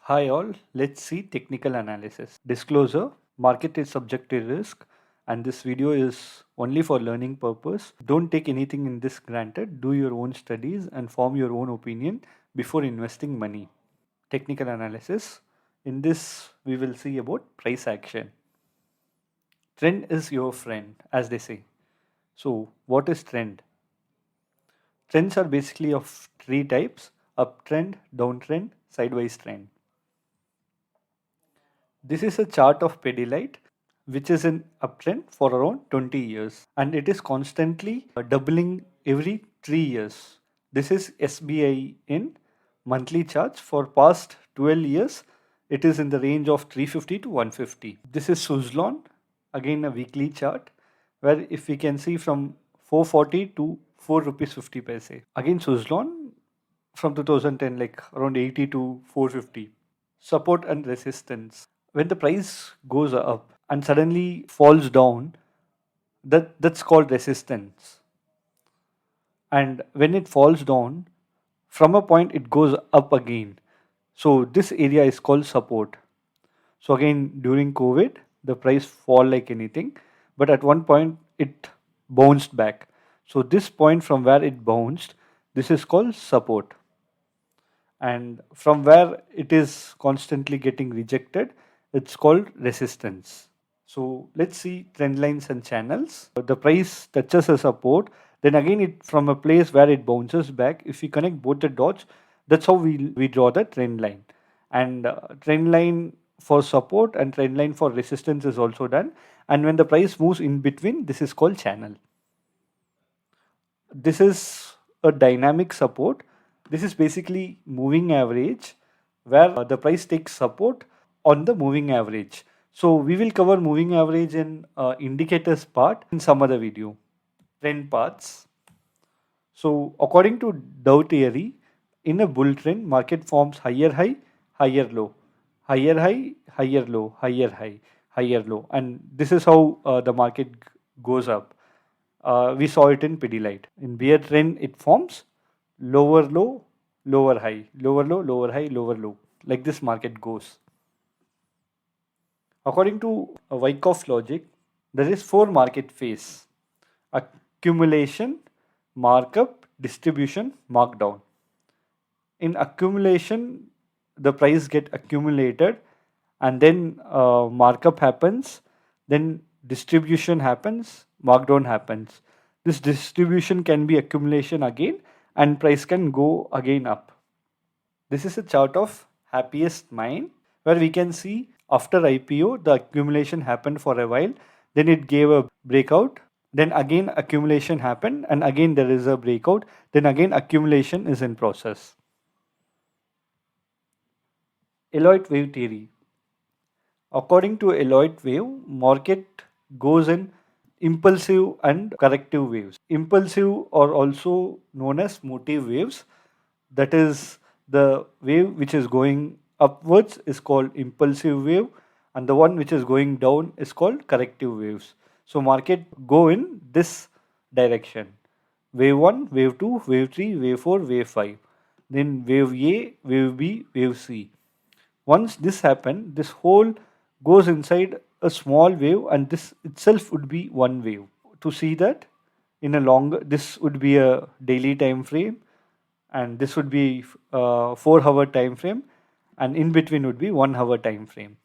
Hi all, let's see technical analysis. Disclosure, market is subject to risk and this video is only for learning purpose. Don't take anything in this granted, do your own studies and form your own opinion before investing money. Technical analysis. In this we will see about price action. Trend is your friend as they say. So what is trend? Trends are basically of three types: uptrend, downtrend, sideways trend. This is a chart of Pidilite which is in uptrend for around 20 years and it is constantly doubling every 3 years. This is SBI in monthly charts for past 12 years. It is in the range of 350 to 150. This is Suzlon, again a weekly chart where if we can see from 440 to 4 rupees 50 paise. Again Suzlon from 2010 like around 80 to 450. Support and resistance. When the price goes up and suddenly falls down, that's called resistance. And when it falls down, from a point it goes up again. So this area is called support. So again during COVID, the price fall like anything, but at one point it bounced back. So this point from where it bounced, this is called support. And from where it is constantly getting rejected, it's called resistance. So let's see trend lines and channels. The price touches a support, then again it from a place where it bounces back. If we connect both the dots, that's how we draw the trend line. And trend line for support and trend line for resistance is also done. And when the price moves in between, this is called channel. This is a dynamic support. This is basically moving average where the price takes support on the moving average. So we will cover moving average in indicators part in some other video. Trend paths. So according to Dow theory, in a bull trend, market forms higher high, higher low, higher high, higher low, higher high, higher low, and this is how the market goes up. We saw it in Pidilite. In bear trend, it forms lower low, lower high, lower low, lower high, lower low. Like this market goes. According to Wyckoff logic, there is four market phase: accumulation, markup, distribution, markdown. In accumulation, the price get accumulated, and then markup happens, then distribution happens, markdown happens. This distribution can be accumulation again, and price can go again up. This is a chart of happiest mind where we can see after IPO the accumulation happened for a while, then it gave a breakout, then again accumulation happened, and again there is a breakout, then again accumulation is in process. Elliott wave theory. According to Elliott wave, market goes in impulsive and corrective waves. Impulsive are also known as motive waves. That is, the wave which is going upwards is called impulsive wave, and the one which is going down is called corrective waves. So market go in this direction: wave 1, wave 2, wave 3, wave 4, wave 5, then wave A, wave B, wave C. Once this happens, this whole goes inside a small wave, and this itself would be one wave. To see that in a longer, this would be a daily time frame, and this would be 4-hour time frame, and in between would be 1-hour time frame.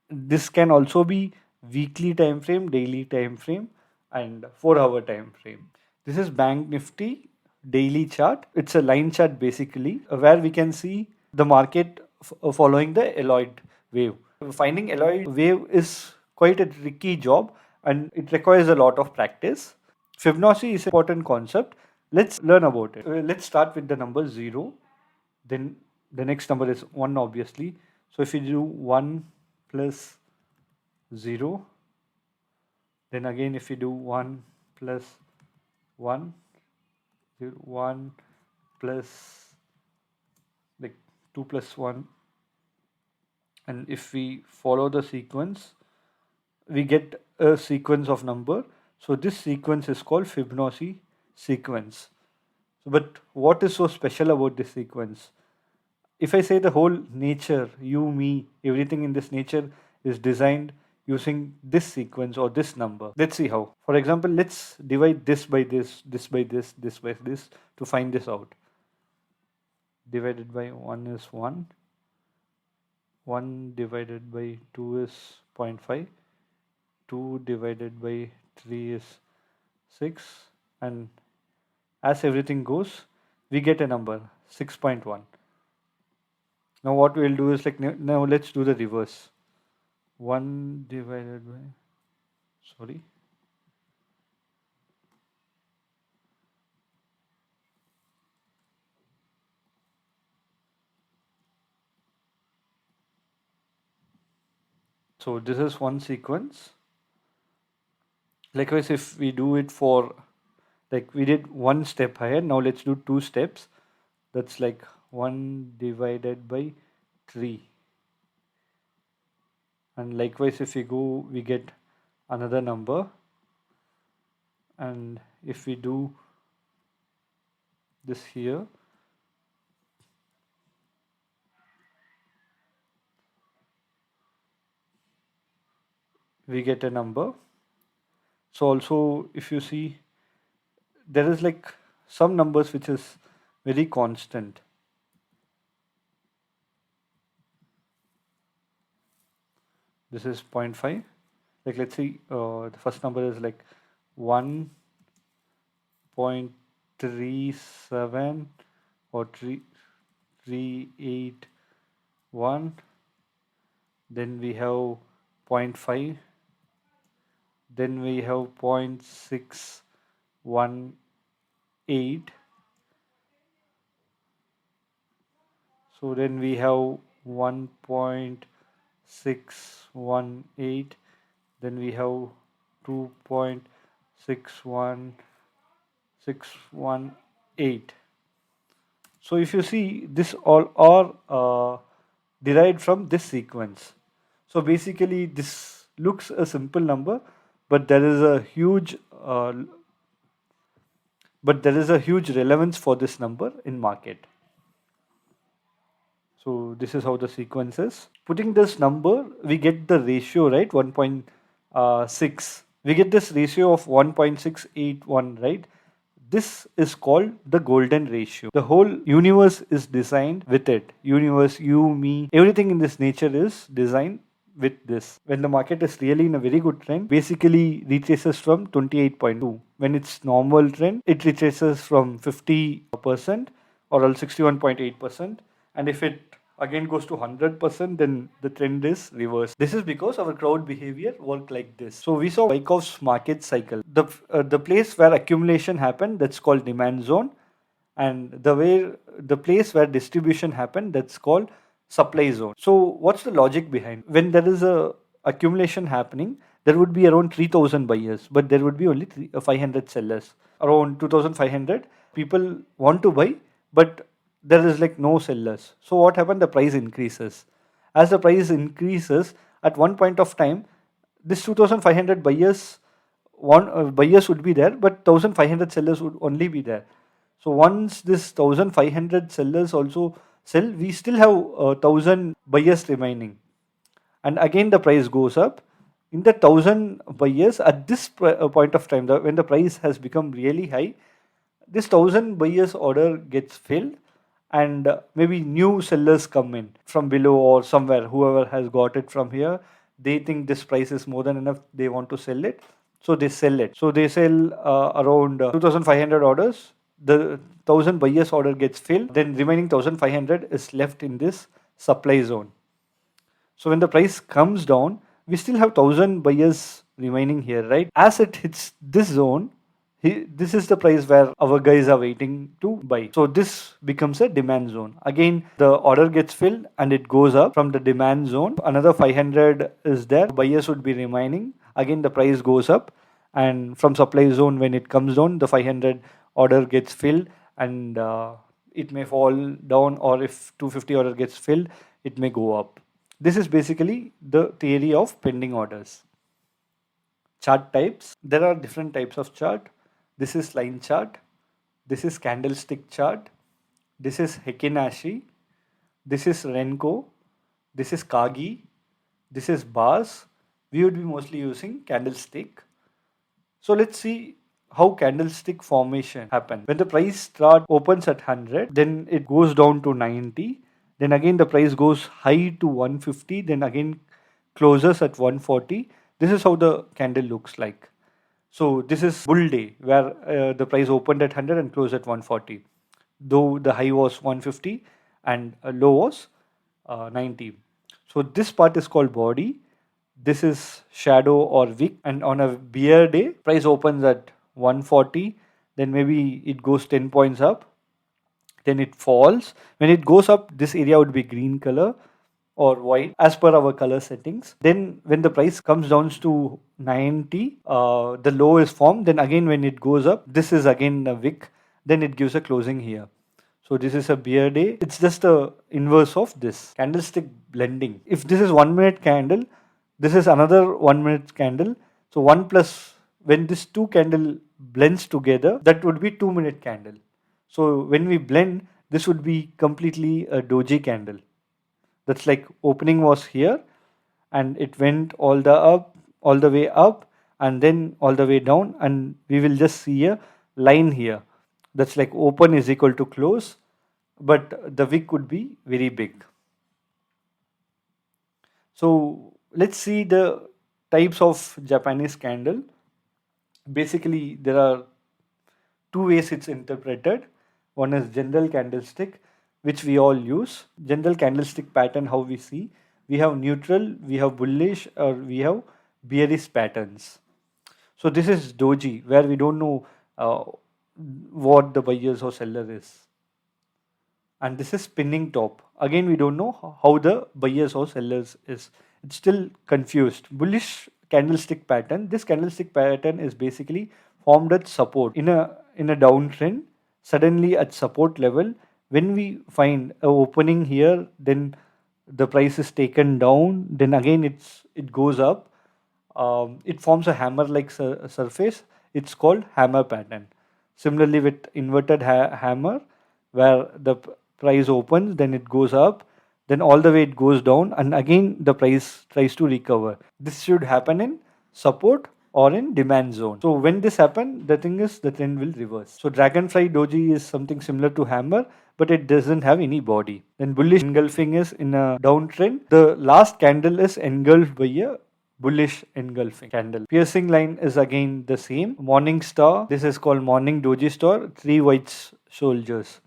This can also be weekly time frame, daily time frame, and 4-hour time frame. This is Bank Nifty daily chart. It's a line chart basically, where we can see the market following the Elliott wave. Finding Elliott wave is quite a tricky job and it requires a lot of practice. Fibonacci is an important concept. Let's learn about it. Let's start with the number 0. Then the next number is 1 obviously. So if you do 1 plus 0, then again if you do 1 plus 1, 1 plus like 2 plus 1, and if we follow the sequence, we get a sequence of number. So this sequence is called Fibonacci sequence. But what is so special about this sequence? if I say the whole nature, you, me, everything in this nature is designed using this sequence or this number. Let's see how. For example, let's divide this by this by this by this to find this out. Divided by 1 is 1. 1 divided by 2 is 0.5. 2 divided by 3 is 6. And as everything goes, we get a number 6.1. Now what we'll do is like, now let's do the reverse. 1 divided by, sorry, so this is one sequence. Likewise, if we do it for, like we did one step higher, now let's do 2 steps. That's like 1 divided by 3. And likewise, if we go, we get another number. And if we do this here, we get a number. So also, if you see, there is like some numbers which is very constant. This is 0.5. Like let's see, the first number is like 1.37 or 381. Then we have 0.5. Then we have 0.618. So then we have 1.618. Then we have 2.61618. So if you see, this all are derived from this sequence. So basically this looks a simple number, but there is a huge relevance for this number in market. So this is how the sequence is. Putting this number, we get the ratio, right? 1.6. We get this ratio of 1.681, right? This is called the golden ratio. The whole universe is designed with it. Universe, you, me, everything in this nature is designed with this. When the market is really in a very good trend, basically retraces from 28.2. When it's normal trend, it retraces from 50% or else 61.8%. And if it again goes to 100%, then the trend is reversed. This is because our crowd behavior worked like this. So we saw Wyckoff's market cycle. The place where accumulation happened, that's called demand zone. And the place where distribution happened, that's called supply zone. So what's the logic behind? When there is a accumulation happening, there would be around 3,000 buyers, but there would be only 500 sellers. Around 2,500 people want to buy, but there is like no sellers. So what happened? The price increases. As the price increases, at one point of time, this 2,500 buyers buyers would be there, but 1,500 sellers would only be there. So once this 1,500 sellers also sell, we still have 1,000 buyers remaining. And again the price goes up. In the 1,000 buyers, at this point of time, when the price has become really high, this 1,000 buyers order gets filled, and maybe new sellers come in from below or somewhere. Whoever has got it from here, they think this price is more than enough, they want to sell it, so they sell it. So they sell around 2,500 orders. The 1,000 buyers order gets filled, then remaining 1,500 is left in this supply zone. So when the price comes down, we still have 1,000 buyers remaining here, right? As it hits this zone, this is the price where our guys are waiting to buy. So this becomes a demand zone. Again, the order gets filled and it goes up from the demand zone. Another 500 is there. Buyers would be remaining. Again, the price goes up. And from supply zone, when it comes down, the 500 order gets filled, and it may fall down, or if 250 order gets filled, it may go up. This is basically the theory of pending orders. Chart types. There are different types of chart. This is line chart. This is candlestick chart. This is Heikin-Ashi. this is Renko, this is Kagi, this is bars. We would be mostly using candlestick. So let's see how candlestick formation happen. When the price start opens at 100, then it goes down to 90, then again the price goes high to 150, then again closes at 140. This is how the candle looks like. So this is bull day where the price opened at 100 and closed at 140, though the high was 150 and low was 90. So this part is called body. This is shadow or wick, and on a bear day, price opens at 140, then maybe it goes 10 points up, then it falls. When it goes up, this area would be green color or white as per our color settings. Then when the price comes down to 90, the low is formed. Then again when it goes up, this is again a wick, then it gives a closing here. So this is a bear day. It's just a inverse of this candlestick blending. If this is 1 minute candle, this is another 1 minute candle. So 1 plus, when this two candle blends together, that would be 2 minute candle. So when we blend, this would be completely a doji candle. That's like opening was here and it went all the way up and then all the way down, and we will just see a line here. That's like open is equal to close, but the wick would be very big. So let's see the types of Japanese candle. Basically, there are two ways it's interpreted. One is general candlestick, which we all use. General candlestick pattern, how we see. We have neutral, we have bullish, or we have bearish patterns. So this is doji, where we don't know what the buyers or seller is. And this is spinning top. Again, we don't know how the buyers or sellers is. It's still confused. Bullish candlestick pattern. This candlestick pattern is basically formed at support. In a downtrend, suddenly at support level, when we find a opening here, then the price is taken down, then again it goes up. It forms a hammer like surface. It's called hammer pattern. Similarly with inverted hammer, where the price opens, then it goes up, then all the way it goes down, and again the price tries to recover. This should happen in support or in demand zone. So when this happens, the thing is the trend will reverse. So dragonfly doji is something similar to hammer, but it doesn't have any body. Then bullish engulfing is in a downtrend. The last candle is engulfed by a bullish engulfing candle. Piercing line is again the same. Morning star, this is called morning doji star, 3 white soldiers.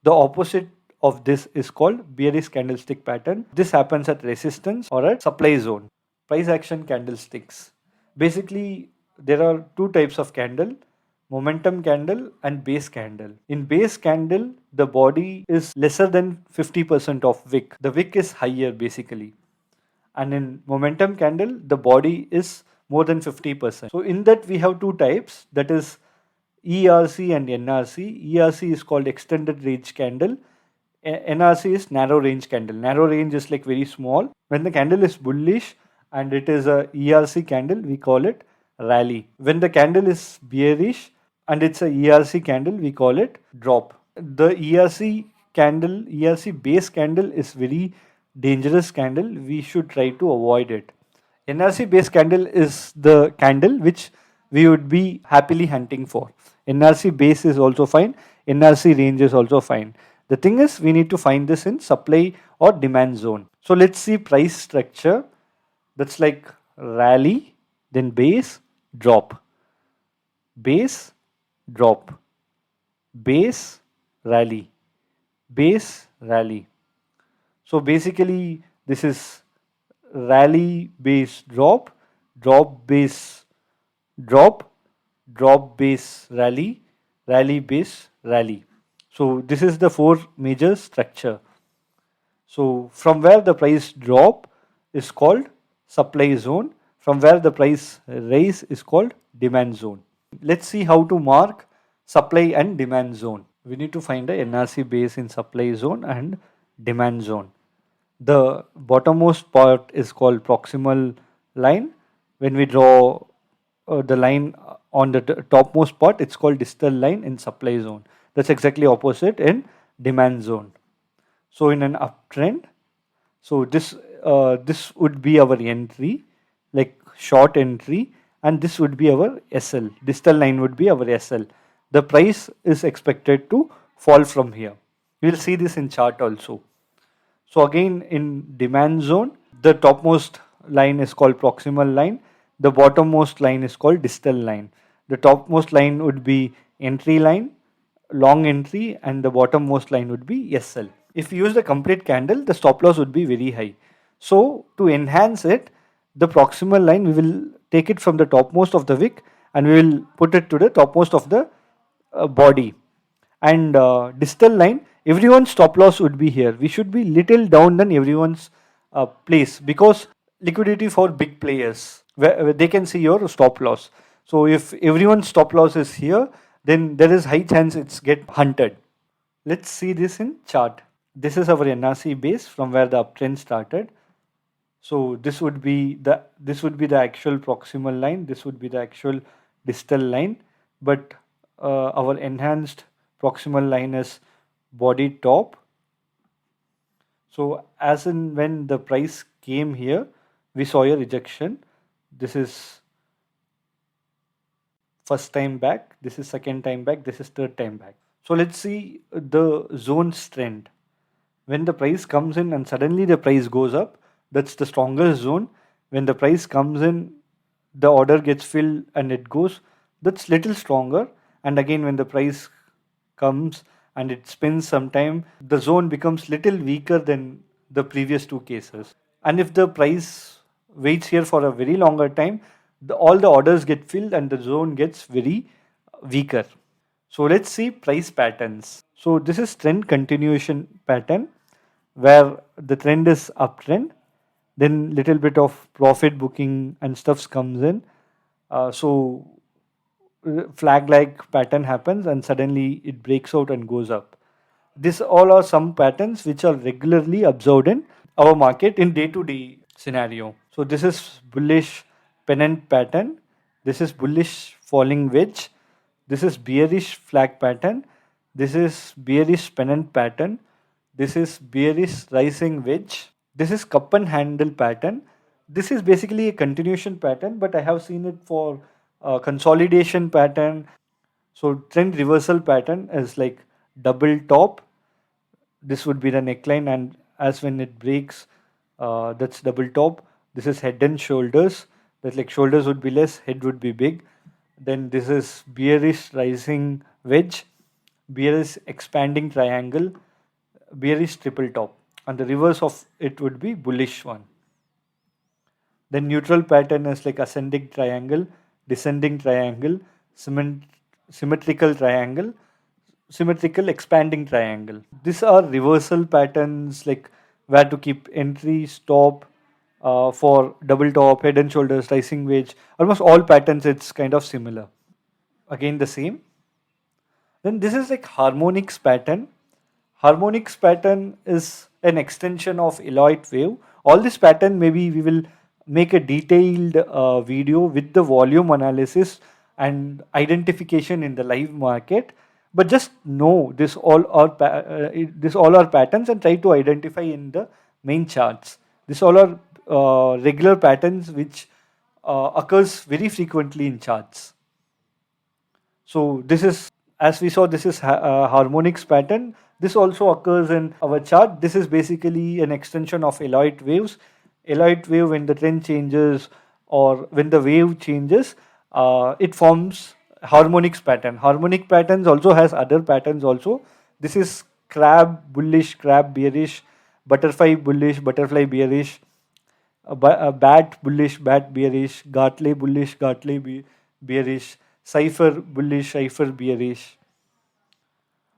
The opposite of this is called bearish candlestick pattern. This happens at resistance or at supply zone. Price action candlesticks. Basically, there are two types of candle: momentum candle and base candle. In base candle, the body is lesser than 50% of wick. The wick is higher basically. And in momentum candle, the body is more than 50%. So in that we have two types, that is ERC and NRC. ERC is called extended range candle. NRC is narrow range candle. Narrow range is like very small. When the candle is bullish and it is a ERC candle, we call it rally. When the candle is bearish and it's a ERC candle, we call it drop. The ERC candle, ERC base candle is very dangerous candle. We should try to avoid it. NRC base candle is the candle which we would be happily hunting for. NRC base is also fine. NRC range is also fine. The thing is, we need to find this in supply or demand zone. So let's see price structure. That's like rally, then base, drop, base, drop, base, rally, base, rally. So basically this is rally, base, drop, drop, base, drop, drop, base, rally, rally, base, rally. So this is the four major structure. So from where the price drop is called supply zone, from where the price rise is called demand zone. Let's see how to mark supply and demand zone. We need to find a NRC base in supply zone and demand zone. The bottommost part is called proximal line. When we draw the line on the topmost part, it's called distal line in supply zone. That's exactly opposite in demand zone. So in an uptrend, so this would be our entry, like short entry, and this would be our SL. Distal line would be our SL. The price is expected to fall from here. We will see this in chart also. So again, in demand zone, the topmost line is called proximal line. The bottommost line is called distal line. The topmost line would be entry line, long entry, and the bottommost line would be SL. If you use the complete candle, the stop loss would be very high. So to enhance it, the proximal line, we will take it from the topmost of the wick and we will put it to the topmost of the body. And distal line, everyone's stop loss would be here. We should be little down than everyone's place, because liquidity for big players where they can see your stop loss. So if everyone's stop loss is here, then there is high chance it's get hunted. Let's see this in chart. This is our NRC base from where the uptrend started. So this would be the actual proximal line. This would be the actual distal line. But our enhanced proximal line is body top. So as in when the price came here, we saw a rejection. This is first time back. This is second time back. This is third time back. So let's see the zone's trend. When the price comes in and suddenly the price goes up, that's the strongest zone. When the price comes in, the order gets filled and it goes, that's little stronger. And again, when the price comes and it spins sometime, the zone becomes little weaker than the previous two cases. And if the price waits here for a very longer time, all the orders get filled and the zone gets very weaker. So let's see price patterns. So this is trend continuation pattern where the trend is uptrend, then little bit of profit booking and stuffs comes in. So flag like pattern happens and suddenly it breaks out and goes up. This all are some patterns which are regularly observed in our market in day-to-day scenario. So this is bullish pennant pattern. This is bullish falling wedge. This is bearish flag pattern. This is bearish pennant pattern. This is bearish rising wedge. This is cup and handle pattern. This is basically a continuation pattern, but I have seen it for consolidation pattern. So trend reversal pattern is like double top. This would be the neckline, and as when it breaks, that's double top. This is head and shoulders. That's like shoulders would be less, head would be big. Then this is bearish rising wedge, bearish expanding triangle, bearish triple top, and the reverse of it would be bullish one. Then neutral pattern is like ascending triangle, descending triangle, symmetrical triangle, symmetrical expanding triangle. These are reversal patterns, like where to keep entry, stop, for double top, head and shoulders, rising wedge. Almost all patterns it's kind of similar. Again the same. Then this is like harmonics pattern. Harmonics pattern is an extension of Elliott wave. All this pattern, maybe we will make a detailed video with the volume analysis and identification in the live market. But just know this all are patterns and try to identify in the main charts. This all are regular patterns which occurs very frequently in charts. So this is, as we saw, this is harmonics pattern. This also occurs in our chart. This is basically an extension of Elliott waves. Elliott wave, when the trend changes or when the wave changes, it forms harmonics pattern. Harmonic patterns also has other patterns also. This is crab bullish, crab bearish, butterfly bullish, butterfly bearish, bat bullish, bat bearish, gartley bullish, gartley bearish, cipher bullish, cipher bearish.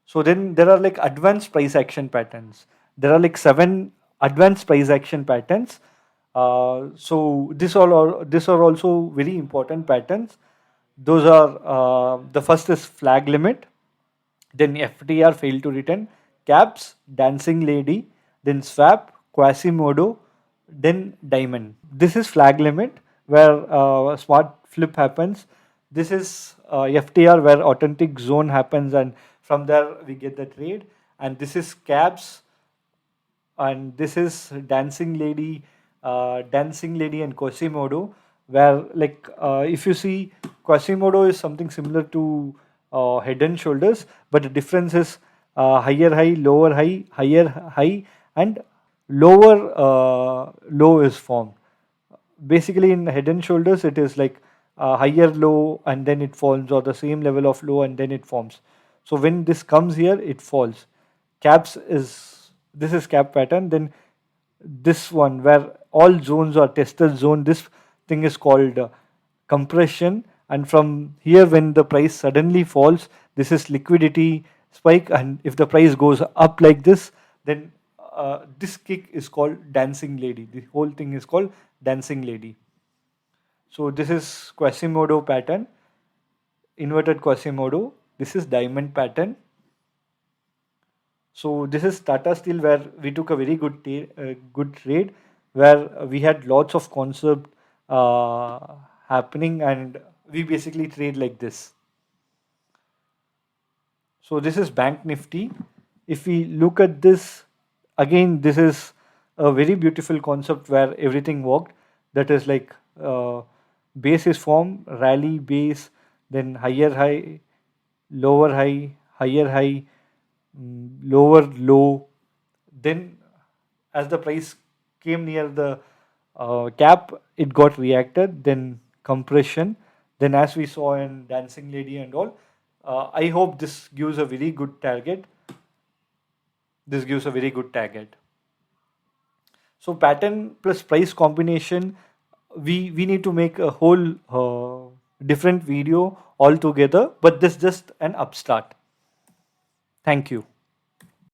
So then there are like advanced price action patterns. There are like 7 advanced price action patterns. So these are also very important patterns. Those are the first is flag limit, then FTR fail to return, caps, dancing lady, then swap, quasimodo, then diamond. This is flag limit where smart flip happens. This is FTR where authentic zone happens and from there we get the trade. And this is caps and this is Dancing Lady and Quasimodo, where like if you see, Quasimodo is something similar to Head and Shoulders, but the difference is higher high, lower high, higher high, and lower low is formed. Basically, in Head and Shoulders, it is like higher low and then it falls, or the same level of low and then it forms. So when this comes here, it falls. Caps is This is cap pattern. Then this one where all zones are tested zone, this thing is called compression. And from here, when the price suddenly falls, this is liquidity spike. And if the price goes up like this, then this kick is called Dancing Lady. The whole thing is called Dancing Lady. So this is Quasimodo pattern, inverted Quasimodo. This is diamond pattern. So this is Tata Steel, where we took a very good trade, where we had lots of concept happening, and we basically trade like this. So this is Bank Nifty. If we look at this again, this is a very beautiful concept where everything worked. That is like base is formed, rally base, then higher high, lower high, higher high, lower low. Then as the price came near the cap, it got reacted, then compression, then as we saw in Dancing Lady and all. I hope this gives a very good target. So pattern plus price combination, we need to make a whole different video altogether, but this is just an upstart. Thank you.